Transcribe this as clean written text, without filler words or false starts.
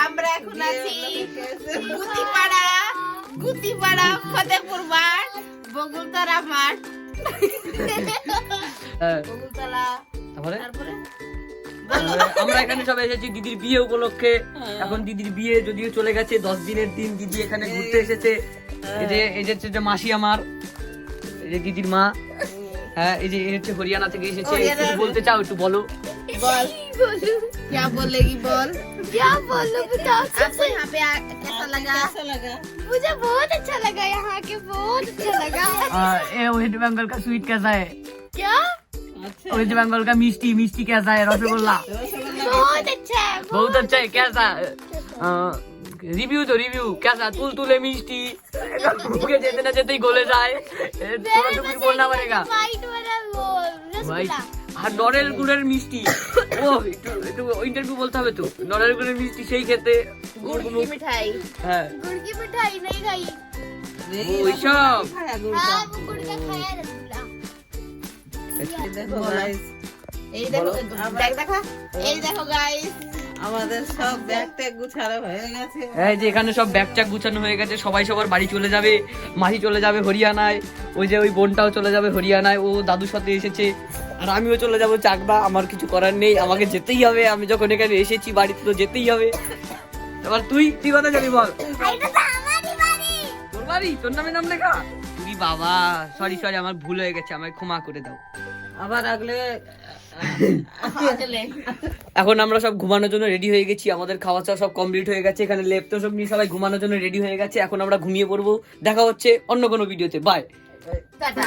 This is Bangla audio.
আমরা এখন আছি গুতিপাড়া ফতেপুর মাঠ বগুলতলা মাঠ বগুলতলা তারপরে আমরা এখানে সবাই এসেছি দিদির বিয়ে উপলক্ষে। এখন দিদির বিয়ে যদিও চলে গেছে 10 দিনের দিন, দিদি এখানে ঘুরতে এসেছে। এই যে মাসি আমার, এই যে দিদির মা। হ্যাঁ, এই যে হচ্ছে হরিয়ানা থেকে এসেছে। কিছু বলতে চাও একটু বলো। বল क्या बोलेगी बोल क्या बोलूं बताओ आपको यहाँ पे कैसा लगा मुझे बहुत अच्छा लगा यहाँ के बहुत अच्छा लगा वेस्ट बंगाल का स्वीट कैसा है? क्या वेस्ट बंगाल का मिष्टी कैसा है? रसगुल्ला बहुत अच्छा है बहुत अच्छा है। कैसा रिव्यू तो रिव्यू कैसा? तुलतुले मिष्टी मुझे जेते ना जेते ही गोले जाए, थोड़ा तो कुछ बोलना पड़ेगा वाइट वाला वो भाई। रसगुल्ला আর নরেল গুড়ের মিষ্টি, ও একটু ইন্টারভিউ বলতে হবে তো। নরেল গুড়ের মিষ্টি সেই খেতে गुड़ की मिठाई হ্যাঁ गुड़ की मिठाई नहीं खाई ওইসব। हाँ वो गुड़ का खाया रसगुल्ला देखो गाइस এই দেখো দেখ দেখা এই দেখো গাইস আমাদের সব ব্যাগ ট্যাগ গুছানো হয়ে গেছে। এই যে এখানে সব ব্যাগ ট্যাগ গুছানো হয়ে গেছে, সবাই সবার বাড়ি চলে যাবে। মাহি চলে যাবে হরিয়ানায়, ওই যে ওই বোনটাও চলে যাবে হরিয়ানায়, ও দাদুর সাথে এসেছে। আর আমিও চলে যাবো চাকদা। আমার কিছু করার নেই, আমাকে যেতেই হবে। আমি যখন এখানে এসেছি বাড়িতে তো যেতেই হবে। এবার তুই কথা যাবি বল। এটা তো আমারই বাড়ি তোর বাড়ি, তোর নামে নাম লেখা? তুই বাবা, সরি আমার ভুল হয়ে গেছে, আমায় ক্ষমা করে দাও। আবার আগলে এখন আমরা সব ঘুমানোর জন্য রেডি হয়ে গেছি। আমাদের খাওয়া দাওয়া সব কমপ্লিট হয়ে গেছে। এখানে ল্যাপটপ সব নিয়ে সবাই ঘুমানোর জন্য রেডি হয়ে গেছে। এখন আমরা ঘুমিয়ে পড়বো। দেখা হচ্ছে অন্য কোনো ভিডিওতে। বাই। টাটা।